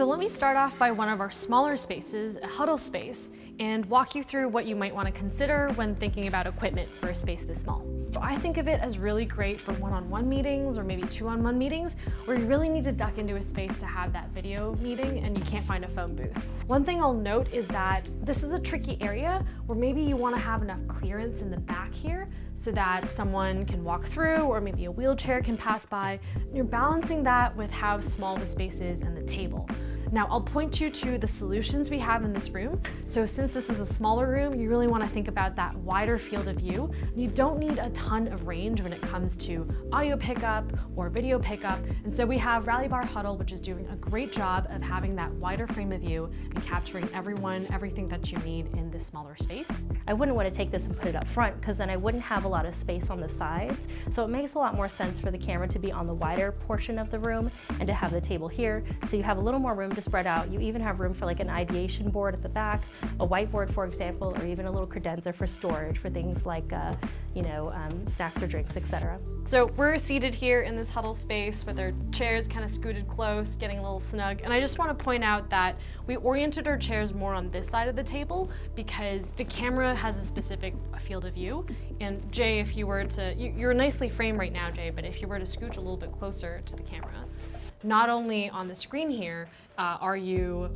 So let me start off by one of our smaller spaces, a huddle space, and walk you through what you might want to consider when thinking about equipment for a space this small. So I think of it as really great for one-on-one meetings or maybe two-on-one meetings where you really need to duck into a space to have that video meeting and you can't find a phone booth. One thing I'll note is that this is a tricky area where maybe you want to have enough clearance in the back here so that someone can walk through or maybe a wheelchair can pass by. And you're balancing that with how small the space is and the table. Now, I'll point you to the solutions we have in this room. So since this is a smaller room, you really want to think about that wider field of view. You don't need a ton of range when it comes to audio pickup or video pickup. And so we have Rally Bar Huddle, which is doing a great job of having that wider frame of view and capturing everything that you need in this smaller space. I wouldn't want to take this and put it up front because then I wouldn't have a lot of space on the sides. So it makes a lot more sense for the camera to be on the wider portion of the room and to have the table here. So you have a little more room to spread out. You even have room for like an ideation board at the back, a whiteboard, for example, or even a little credenza for storage for things like, snacks or drinks, etc. So we're seated here in this huddle space with our chairs kind of scooted close, getting a little snug. And I just want to point out that we oriented our chairs more on this side of the table because the camera has a specific field of view. And Jay, if you were to, you're nicely framed right now, Jay, but if you were to scooch a little bit closer to the camera, not only on the screen here are you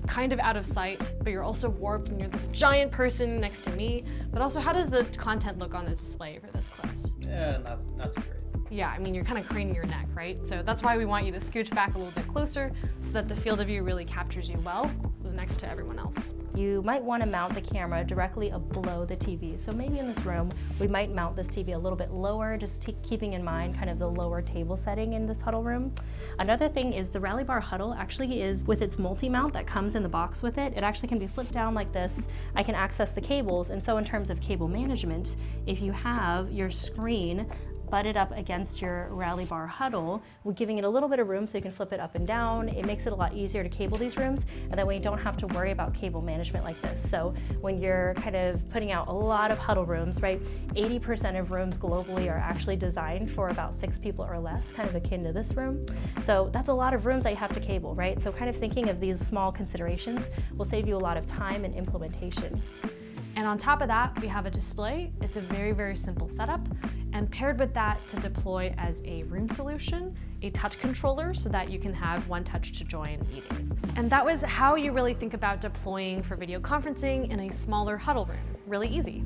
kind of out of sight, but you're also warped and you're this giant person next to me, but also how does the content look on the display if you're this close? Yeah, not too great. Yeah, I mean, you're kind of craning your neck, right? So that's why we want you to scooch back a little bit closer so that the field of view really captures you well next to everyone else. You might want to mount the camera directly below the TV. So maybe in this room, we might mount this TV a little bit lower, just keeping in mind kind of the lower table setting in this huddle room. Another thing is the Rally Bar Huddle actually is with its multi-mount that comes in the box with it. It actually can be flipped down like this. I can access the cables. And so in terms of cable management, if you have your screen butted up against your Rally Bar Huddle, we're giving it a little bit of room so you can flip it up and down. It makes it a lot easier to cable these rooms, and that way you don't have to worry about cable management like this. So when you're kind of putting out a lot of huddle rooms, right, 80% of rooms globally are actually designed for about 6 people or less, kind of akin to this room. So that's a lot of rooms that you have to cable, right? So kind of thinking of these small considerations will save you a lot of time and implementation. And on top of that, we have a display. It's a very, very simple setup. And paired with that to deploy as a room solution, a touch controller so that you can have one touch to join meetings. And that was how you really think about deploying for video conferencing in a smaller huddle room. Really easy.